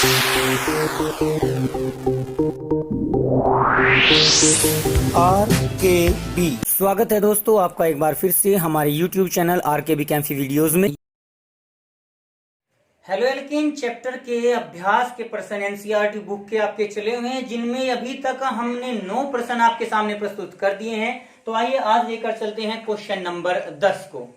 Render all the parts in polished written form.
RKB स्वागत है दोस्तों आपका एक बार फिर से हमारे YouTube चैनल RKB कैंफी वीडियोस में। हेलो एल्कीन चैप्टर के अभ्यास के प्रश्न एनसीईआरटी बुक के आपके चले हुए हैं, जिनमें अभी तक हमने 9 प्रश्न आपके सामने प्रस्तुत कर दिए हैं। तो आइए आज लेकर चलते हैं क्वेश्चन नंबर 10 को।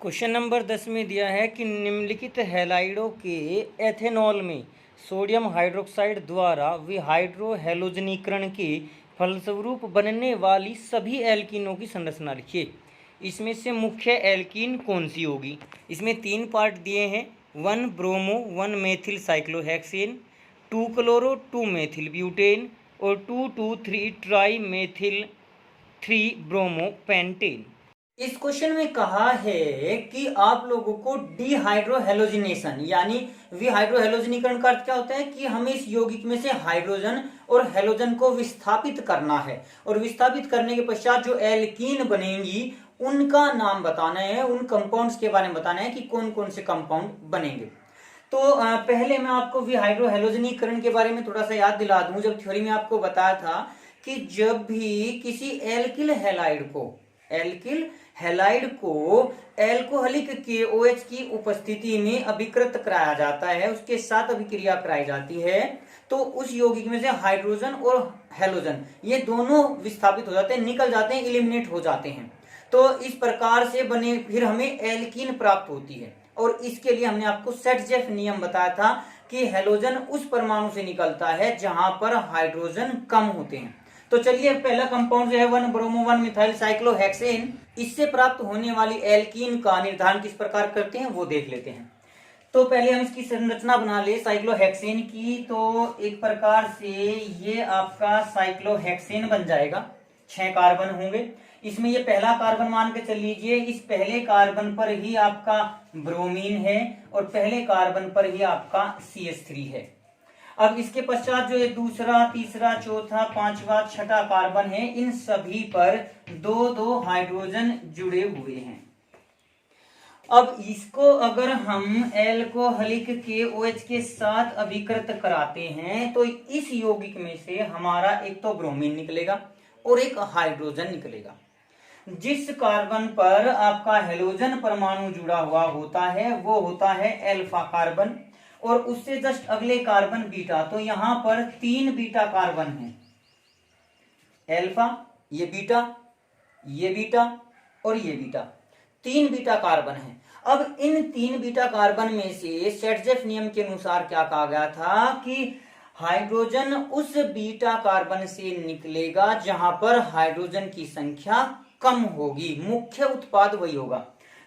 क्वेश्चन नंबर 10 में दिया है कि निम्नलिखित हैलाइडों के एथेनॉल में सोडियम हाइड्रोक्साइड द्वारा विहाइड्रो हैलोजनीकरण के फलस्वरूप बनने वाली सभी एल्कीनों की संरचना लिखिए। इसमें से मुख्य एल्कीन कौन सी होगी। इसमें 3 पार्ट दिए हैं, 1 bromo 1 methyl cyclohexane, 2 chloro 2 methyl butane और 2,2,3 ट्राई मेथिल 3 ब्रोमो पेंटेन। इस क्वेश्चन में कहा है कि आप लोगों को डिहाइड्रोहेलोजिनेशन यानी विहाइड्रोहेलोजनीकरण का अर्थ क्या होता है कि हमें इस यौगिक में से हाइड्रोजन और हेलोजन को विस्थापित करना है, और विस्थापित करने के पश्चात जो एल्कीन बनेंगी उनका नाम बताना है, उन कंपाउंड्स के बारे में बताना है कि कौन कौन से कंपाउंड बनेंगे। तो पहले मैं आपको विहाइड्रोहेलोजनीकरण के बारे में थोड़ा सा याद दिला दूं। जब थ्योरी में आपको बताया था कि जब भी किसी एल्किल हैलाइड को एल्कोहलिक KOH की उपस्थिति में अभिकृत कराया जाता है, उसके साथ अभिक्रिया कराई जाती है, तो उस यौगिक में से हाइड्रोजन और हेलोजन ये दोनों विस्थापित हो जाते हैं, निकल जाते हैं, इलिमिनेट हो जाते हैं। तो इस प्रकार से बने फिर हमें एल्कीन प्राप्त होती है, और इसके लिए हमने आपको सेटजेफ नियम बताया था कि हेलोजन उस परमाणु से निकलता है जहां पर हाइड्रोजन कम होते हैं। तो चलिए पहला कंपाउंड जो है 1 ब्रोमो 1 मिथाइल साइक्लोहेक्सेन, इससे प्राप्त होने वाली एल्कीन का निर्धारण किस प्रकार करते हैं वो देख लेते हैं। तो पहले हम इसकी संरचना बना ले साइक्लोहेक्सेन की। तो एक प्रकार से ये आपका साइक्लोहेक्सेन बन जाएगा, 6 कार्बन होंगे। इसमें ये पहला कार्बन मान के चल लीजिए, इस पहले कार्बन पर ही आपका ब्रोमीन है और पहले कार्बन पर ही आपका CH3 है। अब इसके पश्चात जो ये दूसरा, तीसरा, चौथा, पांचवा, छठा कार्बन है, इन सभी पर 2-2 हाइड्रोजन जुड़े हुए हैं। अब इसको अगर हम एल्कोहलिक KOH के साथ अभिकृत कराते हैं तो इस यौगिक में से हमारा एक तो ब्रोमीन निकलेगा और एक हाइड्रोजन निकलेगा। जिस कार्बन पर आपका हेलोजन परमाणु जुड़ा हुआ होता है वो होता है एल्फा कार्बन, और उससे जस्ट अगले कार्बन बीटा। तो यहां पर 3 बीटा कार्बन हैं, एल्फा, ये बीटा और ये बीटा, 3 बीटा कार्बन हैं। अब इन 3 बीटा कार्बन में से सेटजेफ नियम के अनुसार क्या कहा गया था कि हाइड्रोजन उस बीटा कार्बन से निकलेगा जहां पर हाइड्रोजन की संख्या कम होगी, मुख्य उत्पाद वही होगा।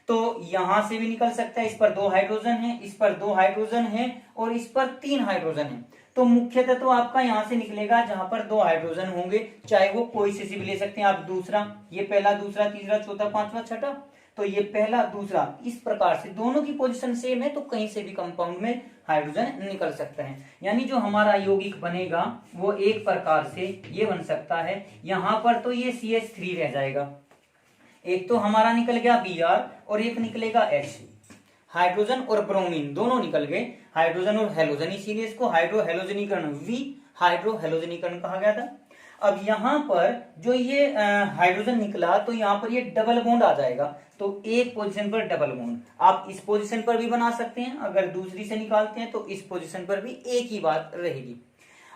तो यहां से भी निकल सकता है, इस पर 2 हाइड्रोजन है, इस पर 2 हाइड्रोजन है और इस पर 3 हाइड्रोजन है। तो मुख्यतः तो आपका यहां से निकलेगा जहां पर 2 हाइड्रोजन होंगे, चाहे वो कोई से भी ले सकते हैं आप। दूसरा, ये पहला, दूसरा, तीसरा, चौथा, पांचवा, छठा, तो ये पहला, दूसरा, इस प्रकार से दोनों की पोजीशन सेम है, तो कहीं से भी कंपाउंड में हाइड्रोजन निकल सकता है। यानी जो हमारा यौगिक बनेगा वो एक प्रकार से ये बन सकता है। यहां पर तो ये CH3 रह जाएगा, एक तो हमारा निकल गया Br और एक निकलेगा H। हाइड्रोजन और ब्रोमीन दोनों निकल गए, हाइड्रोजन और हेलोजन, इसीलिए इसको हाइड्रोहेलोजनीकरण हाइड्रोहेलोजनीकरण कहा गया था। अब यहां पर जो ये हाइड्रोजन निकला तो यहां पर ये डबल बॉन्ड आ जाएगा, तो एक पोजीशन पर डबल बॉन्ड आप इस पोजीशन पर भी बना सकते हैं, अगर दूसरी से निकालते हैं तो इस पोजीशन पर भी एक ही बात रहेगी।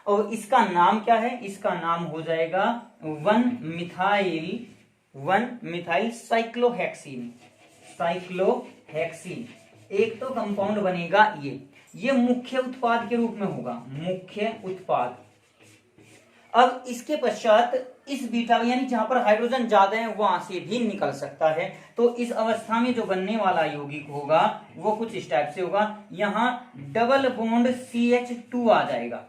और इसका नाम क्या है, इसका नाम हो जाएगा 1 मिथाइल साइक्लोहेक्सीन। एक तो कंपाउंड बनेगा ये मुख्य उत्पाद के रूप में होगा, मुख्य उत्पाद। अब इसके पश्चात इस बीटा यानी जहां पर हाइड्रोजन ज्यादा है वहां से भी निकल सकता है। तो इस अवस्था में जो बनने वाला यौगिक होगा वो कुछ इस टाइप से होगा, यहां डबल बॉन्ड CH2 आ जाएगा,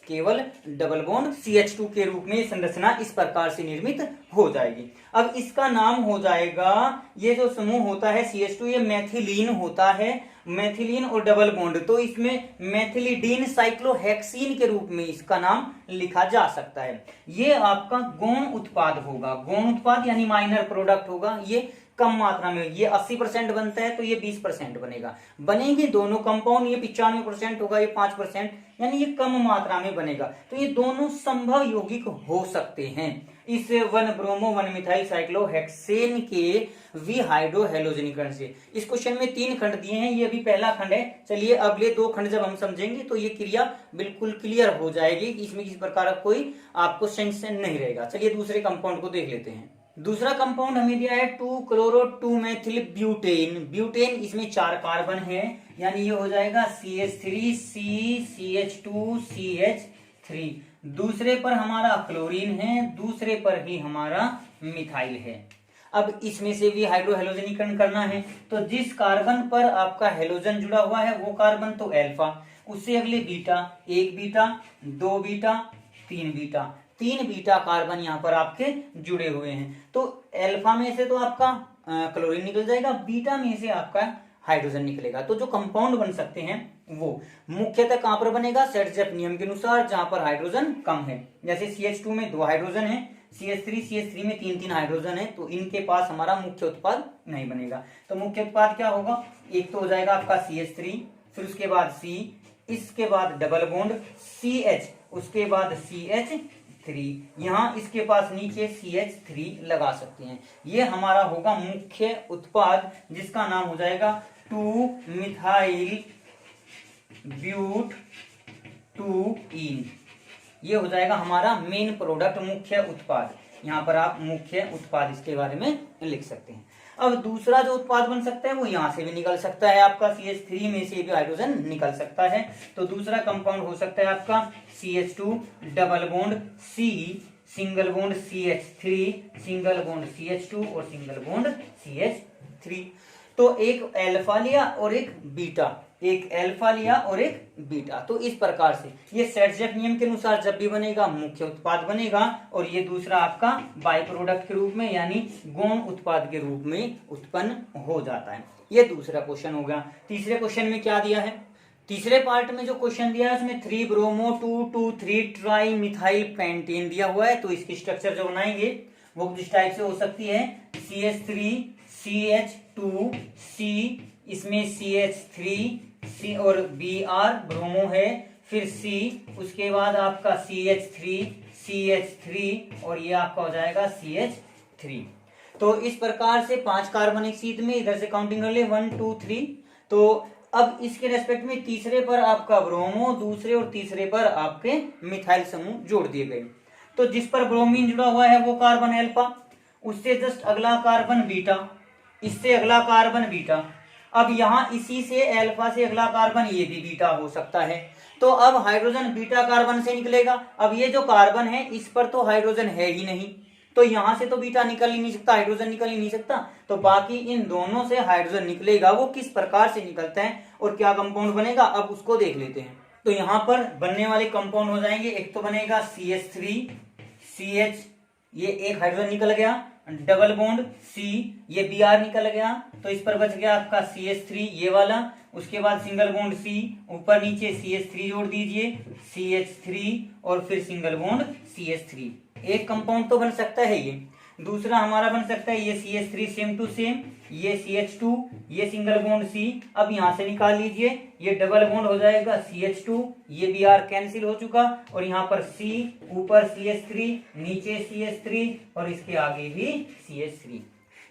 केवल डबल बॉन्ड CH2 के रूप में संरचना इस प्रकार से निर्मित हो जाएगी। अब इसका नाम हो जाएगा, ये जो समूह होता है CH2 ये मैथिलीन होता है, मैथिलीन और डबल बॉन्ड, तो इसमें मैथिलीडीन साइक्लोहेक्सीन के रूप में इसका नाम लिखा जा सकता है। ये आपका गौण उत्पाद होगा, गौण उत्पाद यानी माइनर प्रोडक्ट होगा, ये कम मात्रा में, ये 80% बनता है तो ये 20% बनेगा, बनेंगे दोनों कंपाउंड, ये 95% होगा, ये 5%, यानी ये कम मात्रा में बनेगा। तो ये दोनों संभव यौगिक हो सकते हैं इस 1 ब्रोमो 1 मिथाइल साइक्लोहेक्सेन के विहाइड्रो हैलोजनीकरण से। इस क्वेश्चन में 3 खंड दिए हैं, ये अभी पहला खंड है। चलिए अगले 2 खंड जब हम समझेंगे तो ये क्रिया बिल्कुल क्लियर हो जाएगी, इसमें किसी प्रकार का कोई आपको सेंशन नहीं रहेगा। चलिए दूसरे कंपाउंड को देख लेते हैं। दूसरा कंपाउंड हमें दिया है 2 क्लोरो 2 मेथिल ब्यूटेन। ब्यूटेन, इसमें 4 कार्बन है, यानी ये हो जाएगा CH3 CH2 CH3। दूसरे पर हमारा क्लोरीन है, दूसरे पर ही हमारा मिथाइल है। अब इसमें से भी हाइड्रो हैलोजनीकरण करना है, तो जिस कार्बन पर आपका हैलोजन जुड़ा हुआ है वो कार्बन तो अल्फा, उससे अगले beta, 1 beta 2 beta 3 beta, 3 beta carbon यहाँ पर आपके जुड़े हुए हैं। तो अल्फा में से तो आपका क्लोरीन निकल जाएगा, बीटा में से आपका हाइड्रोजन निकलेगा। तो जो कंपाउंड बन सकते हैं वो मुख्यतः कहां पर बनेगा, सेट्जेफ नियम के अनुसार, जहां पर हाइड्रोजन कम है। जैसे CH2 में 2 हाइड्रोजन है, CH3 में 3 हाइड्रोजन है, तो इनके पास हमारा मुख्य उत्पाद नहीं बनेगा। तो मुख्य उत्पाद क्या होगा, एक तो हो जाएगा आपका CH3, फिर उसके बाद C, इसके बाद डबल बॉन्ड CH, उसके बाद CH3, यहाँ इसके पास नीचे CH3 लगा सकते हैं। ये हमारा होगा मुख्य उत्पाद, जिसका नाम हो जाएगा 2 मिथाइल ब्यूट 2ईन। ये हो जाएगा हमारा मेन प्रोडक्ट, मुख्य उत्पाद। यहाँ पर आप मुख्य उत्पाद इसके बारे में लिख सकते हैं। अब दूसरा जो उत्पाद बन सकता है वो यहाँ से भी निकल सकता है, आपका CH3 में से भी हाइड्रोजन निकल सकता है। तो दूसरा कंपाउंड हो सकता है आपका CH2 double bond C, single bond CH3, single bond CH2 और सिंगल बॉन्ड CH3। तो एक अल्फा लिया और एक बीटा, एक अल्फा लिया और एक बीटा। तो इस प्रकार से ये सेट्जेफ नियम के अनुसार जब भी बनेगा मुख्य उत्पाद बनेगा, और ये दूसरा आपका बाय प्रोडक्ट के रूप में यानी गौण उत्पाद के रूप में उत्पन्न हो जाता है। ये दूसरा क्वेश्चन हो गया। तीसरे क्वेश्चन में क्या दिया है, तीसरे पार्ट में जो क्वेश्चन दिया है उसमें 3 ब्रोमो 2,2,3 ट्राई मिथाइल पेंटेन दिया हुआ है। तो इसकी स्ट्रक्चर जो बनाएंगे वो इस टाइप से हो सकती है, CH3 CH2 C, इसमें CH3 और Br ब्रोमो है, फिर C, उसके बाद आपका CH3 और ये आपका हो जाएगा CH3। तो इस प्रकार से 5 कार्बन एक सीध में, इधर से काउंटिंग कर ले 1 2 3। तो अब इसके रेस्पेक्ट में तीसरे पर आपका ब्रोमो, दूसरे और तीसरे पर आपके मिथाइल समूह जोड़ दिए गए। तो जिस पर ब्रोमीन जुड़ा हुआ है वो कार्बन अल्फा, उससे जस्ट अगला कार्बन बीटा, इससे अगला कार्बन बीटा। अब यहाँ इसी से अल्फा से अगला कार्बन ये भी बीटा हो सकता है। तो अब हाइड्रोजन बीटा कार्बन से निकलेगा। अब ये जो कार्बन है इस पर तो हाइड्रोजन है ही नहीं, तो यहां से तो बीटा निकल ही नहीं सकता, हाइड्रोजन निकल ही नहीं सकता। तो बाकी इन दोनों से हाइड्रोजन निकलेगा। वो किस प्रकार से निकलता है और क्या कंपाउंड बनेगा, अब उसको देख लेते हैं। तो यहाँ पर बनने वाले कंपाउंड हो जाएंगे, एक तो बनेगा CH3 CH, ये एक हाइड्रोजन निकल गया, डबल बॉन्ड C, ये Br निकल गया, तो इस पर बच गया आपका CH3 ये वाला। उसके बाद सिंगल बॉन्ड C, ऊपर नीचे CH3 जोड़ दीजिए, CH3 और फिर सिंगल बॉन्ड CH3। एक कंपाउंड तो बन सकता है ये। दूसरा हमारा बन सकता है ये CH3 सेम टू सेम, ये CH2, ये सिंगल बॉन्ड C। अब यहाँ से निकाल लीजिए, ये डबल बॉन्ड हो जाएगा CH2, ये Br कैंसिल हो चुका, और यहाँ पर C, ऊपर CH3, नीचे CH3 और इसके आगे भी CH3।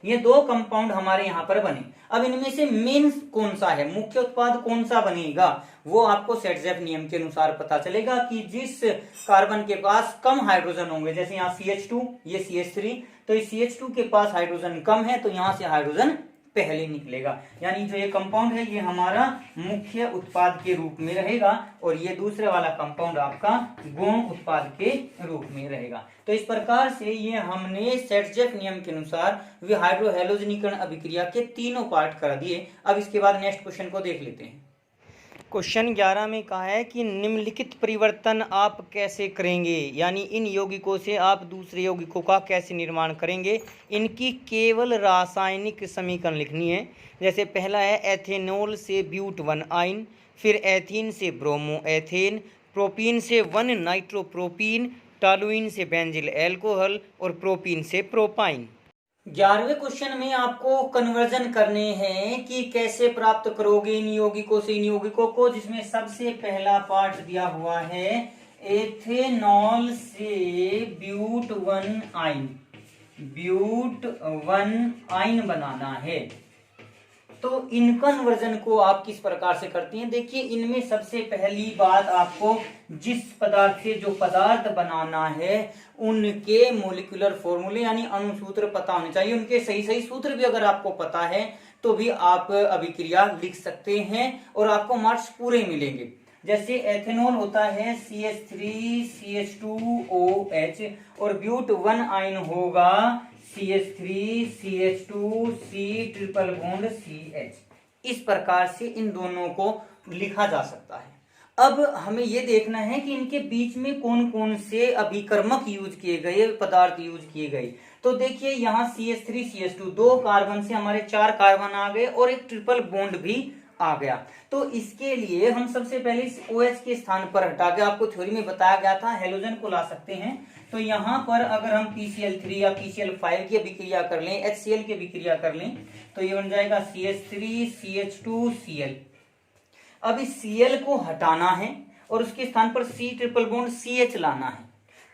ये 2 कंपाउंड हमारे यहाँ पर बने। अब इनमें से मेन कौन सा है, मुख्य उत्पाद कौन सा बनेगा, वो आपको सेट्जेफ नियम के अनुसार पता चलेगा कि जिस कार्बन के पास कम हाइड्रोजन होंगे, जैसे यहाँ CH2 ये CH3, तो इस CH2 के पास हाइड्रोजन कम है तो यहाँ से हाइड्रोजन पहले निकलेगा। यानी जो ये कंपाउंड है ये हमारा मुख्य उत्पाद के रूप में रहेगा, और ये दूसरे वाला कंपाउंड आपका गौण उत्पाद के रूप में रहेगा। तो इस प्रकार से ये हमने सेट्जेफ नियम के अनुसार हाइड्रो हैलोजनीकरण अभिक्रिया के तीनों पार्ट कर दिए। अब इसके बाद नेक्स्ट क्वेश्चन को देख लेते हैं। क्वेश्चन 11 में कहा है कि निम्नलिखित परिवर्तन आप कैसे करेंगे, यानी इन यौगिकों से आप दूसरे यौगिकों का कैसे निर्माण करेंगे, इनकी केवल रासायनिक समीकरण लिखनी है। जैसे पहला है एथेनॉल से ब्यूट 1 आइन, फिर एथीन से ब्रोमो एथेन, प्रोपीन से 1 नाइट्रोप्रोपीन, टॉलुइन से बेंजिल एल्कोहल और प्रोपीन से प्रोपाइन। 11वें क्वेश्चन में आपको कन्वर्जन करने हैं कि कैसे प्राप्त करोगे इन यौगिकों से इन यौगिकों को, जिसमें सबसे पहला पार्ट दिया हुआ है एथेनॉल से ब्यूट वन आइन बनाना है। तो इन कन्वर्जन को आप किस प्रकार से करती हैं, देखिए इनमें सबसे पहली बात आपको जिस पदार्थ से जो पदार्थ बनाना है उनके मोलिकुलर फॉर्मूले यानी अणुसूत्र पता होने चाहिए। उनके सही सही सूत्र भी अगर आपको पता है तो भी आप अभिक्रिया लिख सकते हैं और आपको मार्क्स पूरे मिलेंगे। जैसे एथेनॉल होता है CH3CH2OH और ब्यूट वन आयन होगा CH3CH2C ट्रिपल बॉन्ड CH। इस प्रकार से इन दोनों को लिखा जा सकता है। अब हमें यह देखना है कि इनके बीच में कौन कौन से अभिकर्मक यूज किए गए, पदार्थ यूज किए गए। तो देखिए यहाँ CH3CH2 दो कार्बन से हमारे 4 कार्बन आ गए और एक ट्रिपल बॉन्ड भी आ गया। तो इसके लिए हम सबसे पहले इस OH के स्थान पर हटा के, आपको थ्योरी में बताया गया था, हेलोजन को ला सकते हैं। तो यहाँ पर अगर हम PCl3 या PCl5 की अभिक्रिया कर लें, HCl की अभिक्रिया कर लें, तो ये बन जाएगा CH3CH2Cl। अब इस Cl को हटाना है और उसके स्थान पर C ट्रिपल बॉन्ड CH लाना है।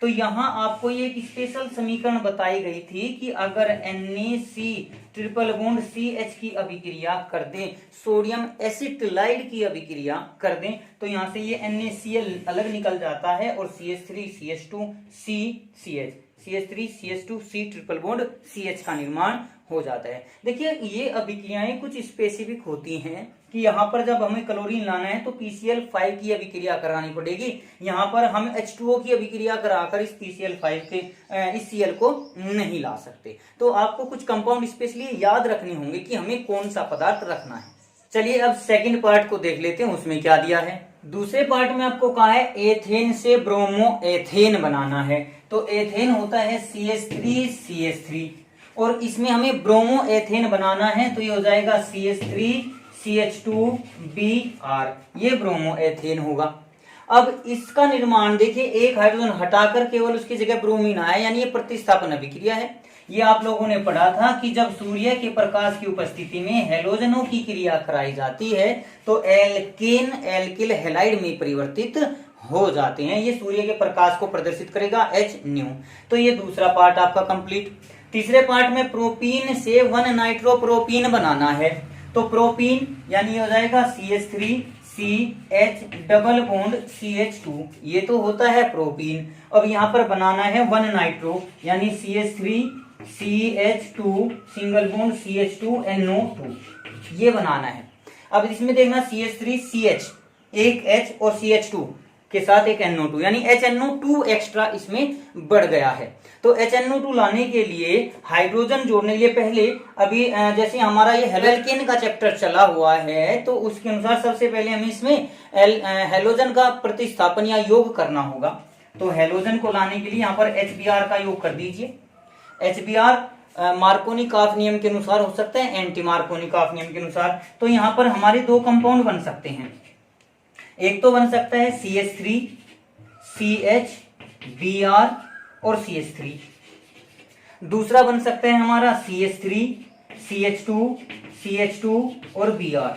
तो यहाँ आपको ये एक स्पेशल समीकरण बताई गई थी कि अगर NaC ट्रिपल बॉन्ड CH की अभिक्रिया कर दें, सोडियम एसिटिलाइड की अभिक्रिया कर दें, तो यहाँ से ये NaCl अलग निकल जाता है और CH3CH2CCH CH3CH2C triple bond CH का निर्माण हो जाता है। देखिए ये अभिक्रियाएं कुछ स्पेसिफिक होती हैं कि यहाँ पर जब हमें क्लोरीन लाना है तो PCl5 की अभिक्रिया करानी पड़ेगी। यहाँ पर हम H2O की अभिक्रिया कराकर इस PCl5 के इस Cl को नहीं ला सकते। तो आपको कुछ कंपाउंड स्पेशली याद रखने होंगे कि हमें कौन सा पदार्थ रखना है। चलिए अब सेकंड पार्ट को देख लेते हैं, उसमें क्या दिया है। दूसरे पार्ट में आपको कहा है एथेन से ब्रोमो एथेन बनाना है। तो एथेन होता है CH3CH3 और इसमें हमें ब्रोमो एथेन बनाना है, तो ये हो जाएगा CH3CH2Br, ये ब्रोमो एथेन होगा। अब इसका निर्माण देखिए, एक हाइड्रोजन हटाकर केवल उसकी जगह ब्रोमीन आया, यानी ये प्रतिस्थापन अभिक्रिया है। ये आप लोगों ने पढ़ा था कि जब सूर्य के प्रकाश की उपस्थिति में हेलोजनों की क्रिया कराई जाती है तो एल्केन एल्किल हैलाइड में परिवर्तित हो जाते हैं। ये सूर्य के प्रकाश को प्रदर्शित करेगा H न्यू। तो ये दूसरा पार्ट आपका कंप्लीट। तीसरे पार्ट में प्रोपीन से 1 नाइट्रोप्रोपीन बनाना है। तो प्रोपीन यानी हो जाएगा CH3CH डबल बॉन्ड CH2, ये तो होता है प्रोपीन। अब यहाँ पर बनाना है 1 नाइट्रो यानी CH3CH2 सिंगल बॉन्ड CH2NO2, ये बनाना है। अब इसमें देखना CH3CH एक H और CH2 के साथ एक NO2 यानी HNO2 एक्स्ट्रा इसमें बढ़ गया है। तो HNO2 लाने के लिए हाइड्रोजन जोड़ने के लिए पहले अभी जैसे हमारा ये एल्केन का चैप्टर चला हुआ है तो उसके अनुसार सबसे पहले हमें इसमें हेलोजन का प्रतिस्थापन या योग करना होगा। तो हेलोजन को लाने के लिए यहाँ पर HBr का योग कर दीजिए। HBr मार्कोनी-काफ नियम के अनुसार हो सकता है, एंटी मार्कोनी-काफ नियम के अनुसार। तो यहाँ पर हमारे दो कंपाउंड बन सकते हैं। एक तो बन सकता है CH3CH और CH3, दूसरा बन सकता है हमारा CH3CH2 और Br।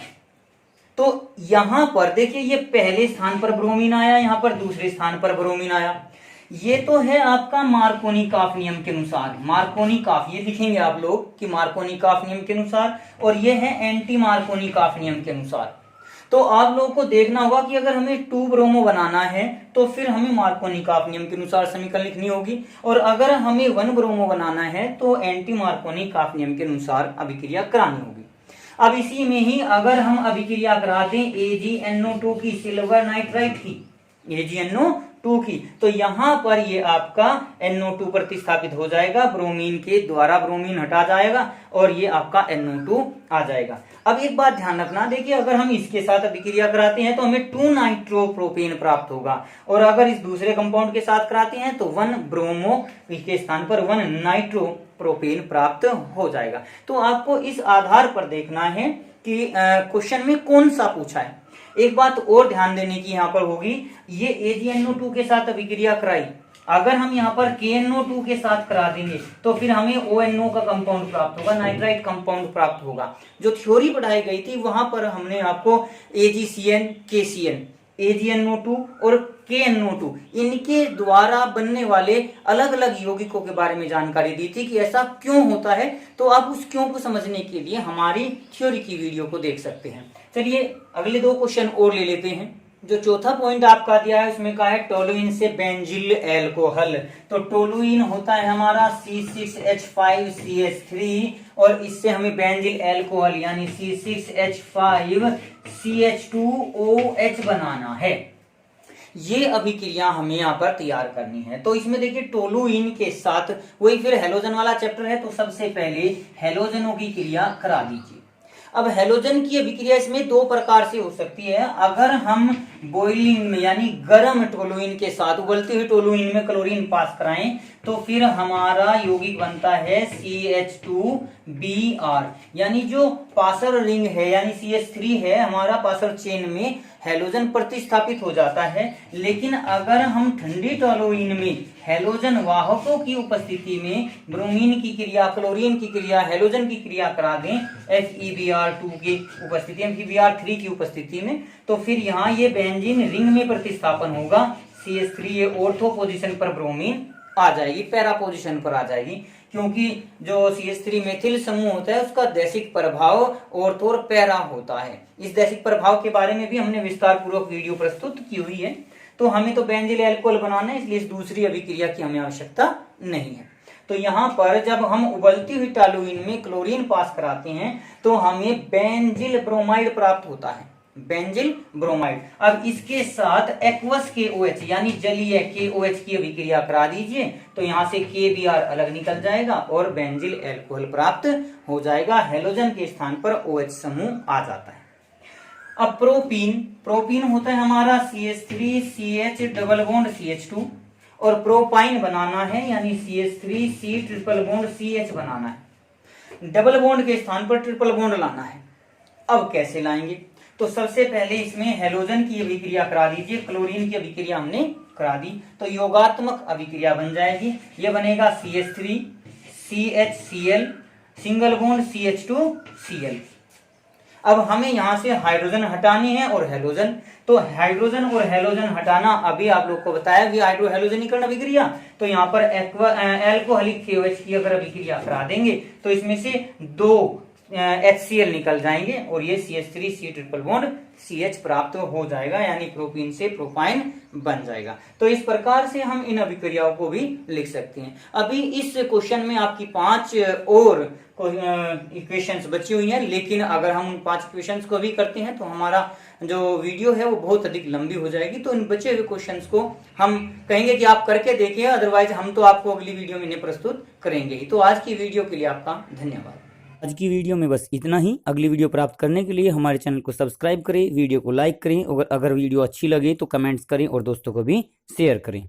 तो यहां पर देखिए ये पहले स्थान पर ब्रोमीन आया, यहां पर दूसरे स्थान पर ब्रोमीन आया। ये तो है आपका मार्कोनी-काफ नियम के अनुसार। मार्कोनी-काफ ये लिखेंगे आप लोग कि मार्कोनी-काफ नियम के अनुसार, और ये है एंटी मार्कोनी-काफ नियम के अनुसार। तो आप लोगों को देखना होगा कि अगर हमें 2 ब्रोमो बनाना है तो फिर हमें मार्कोनी-काफ नियम के अनुसार समीकरण लिखनी होगी, और अगर हमें 1 ब्रोमो बनाना है तो एंटी मार्कोनी-काफ नियम के अनुसार अभिक्रिया करानी होगी। अब इसी में ही अगर हम अभिक्रिया कराते हैं AgNO2 की सिल्वर नाइट्राइड की, AgNO2 की, तो यहां पर ये आपका NO2 प्रतिस्थापित हो जाएगा, ब्रोमीन के द्वारा ब्रोमीन हटा जाएगा और ये आपका NO2 आ जाएगा। अब एक बात ध्यान रखना, देखिए अगर हम इसके साथ अभिक्रिया कराते हैं तो हमें 2 नाइट्रोप्रोपेन प्राप्त होगा, और अगर इस दूसरे कंपाउंड के साथ कराते हैं तो 1 ब्रोमो के स्थान पर 1 नाइट्रोप्रोपेन प्राप्त हो जाएगा। तो आपको इस आधार पर देखना है कि क्वेश्चन में कौन सा पूछा है। एक बात और ध्यान देने की यहाँ पर होगी, ये AgNO2 के साथ अभिक्रिया कराई अगर हम यहाँ पर KNO2 के साथ करा देंगे तो फिर हमें ONO का कंपाउंड प्राप्त होगा, नाइट्राइट कंपाउंड प्राप्त होगा। जो थ्योरी पढ़ाई गई थी वहां पर हमने आपको AgCN, KCN, AgNO2 और KNO2 इनके द्वारा बनने वाले अलग अलग यौगिकों के बारे में जानकारी दी थी कि ऐसा क्यों होता है। तो आप उस क्यों को समझने के लिए हमारी थ्योरी की वीडियो को देख सकते हैं। चलिए अगले 2 क्वेश्चन और ले लेते हैं। जो चौथा पॉइंट आपका दिया है उसमें कहा है टोलुइन से बेंजिल एल्कोहल। तो टोलुइन होता है हमारा C6H5CH3 और इससे हमें बेंजिल एल्कोहल यानी C6H5CH2OH बनाना है। ये अभिक्रिया हमें यहाँ पर तैयार करनी है। तो इसमें देखिए टोलुइन के साथ वही फिर हेलोजन वाला चैप्टर है, तो सबसे पहले हेलोजनों की क्रिया करा दीजिए। अब हेलोजन की अभिक्रिया इसमें 2 प्रकार से हो सकती है। अगर हम बॉइलिंग में यानी गर्म टोलुइन के साथ उबलते हुए टोलुइन में क्लोरीन पास कराएं तो फिर हमारा यौगिक बनता है CH2Br, यानी जो पासर रिंग है यानी CH3 है हमारा पासर चेन में हेलोजन प्रतिस्थापित हो जाता है। लेकिन अगर हम ठंडी टोलुइन में हेलोजन वाहकों की उपस्थिति में ब्रोमीन की क्रिया, क्लोरीन की क्रिया, हेलोजन की क्रिया करा दें FeBr2 की उपस्थिति में, FeBr3 की उपस्थिति में, तो फिर यहाँ ये बेंजीन रिंग में प्रतिस्थापन होगा। CH3 ये ऑर्थो पोजीशन पर ब्रोमीन आ जाएगी, पैरा पोजीशन पर आ जाएगी, क्योंकि जो CH3 मेथिल समूह होता है उसका दैशिक प्रभाव ऑर्थो और पैरा होता है। इस दैशिक प्रभाव के बारे में भी हमने विस्तार पूर्वक वीडियो प्रस्तुत की हुई है। तो हमें तो बेंजिल एल्कोहल बनाना है, इसलिए इस दूसरी अभिक्रिया की हमें आवश्यकता नहीं है। तो यहाँ पर जब हम उबलती हुई टोलुइन में क्लोरीन पास कराते हैं तो हमें बेंजिल ब्रोमाइड प्राप्त होता है, बेंजिल ब्रोमाइड। अब इसके साथ एक्वस KOH यानी जलीय KOH की अभिक्रिया करा दीजिए तो यहाँ से KBr अलग निकल जाएगा और बेंजिल एल्कोहल प्राप्त हो जाएगा। हेलोजन के स्थान पर OH समूह आ जाता है। अब प्रोपीन होता है हमारा CH3CH डबल बॉन्ड CH2 और प्रोपाइन बनाना है यानी CH3C ट्रिपल बॉन्ड CH बनाना है। डबल बॉन्ड के स्थान पर ट्रिपल बॉन्ड लाना है। अब कैसे लाएंगे? तो सबसे पहले इसमें हेलोजन की अभिक्रिया करा दीजिए, क्लोरीन की अभिक्रिया हमने करा दी तो योगात्मक अभिक्रिया बन जाएगी। यह बनेगा CH3CHCl सिंगल बॉन्ड CH2Cl। अब हमें यहां से हाइड्रोजन हटाने हैं और हेलोजन, तो हाइड्रोजन और हेलोजन हटाना अभी आप लोग को बताया कि हाइड्रो हेलोजनीकरण अभिक्रिया। तो यहाँ पर एल्कोहलिक KOH की अगर अभिक्रिया करा देंगे तो इसमें से 2 HCl निकल जाएंगे और ये CH3C ट्रिपल बॉन्ड CH प्राप्त हो जाएगा, यानी प्रोपीन से प्रोपाइन बन जाएगा। तो इस प्रकार से हम इन अभिक्रियाओं को भी लिख सकते हैं। अभी इस क्वेश्चन में आपकी 5 और इक्वेशंस बची हुई हैं, लेकिन अगर हम उन 5 इक्वेशंस को भी करते हैं तो हमारा जो वीडियो है वो बहुत अधिक लंबी हो जाएगी। तो इन बचे हुए क्वेश्चंस को हम कहेंगे कि आप करके देखिए, अदरवाइज हम तो आपको अगली वीडियो में इन्हें प्रस्तुत करेंगे ही। तो आज की वीडियो के लिए आपका धन्यवाद। आज की वीडियो में बस इतना ही। अगली वीडियो प्राप्त करने के लिए हमारे चैनल को सब्सक्राइब करें, वीडियो को लाइक करें और अगर वीडियो अच्छी लगे तो कमेंट्स करें और दोस्तों को भी शेयर करें।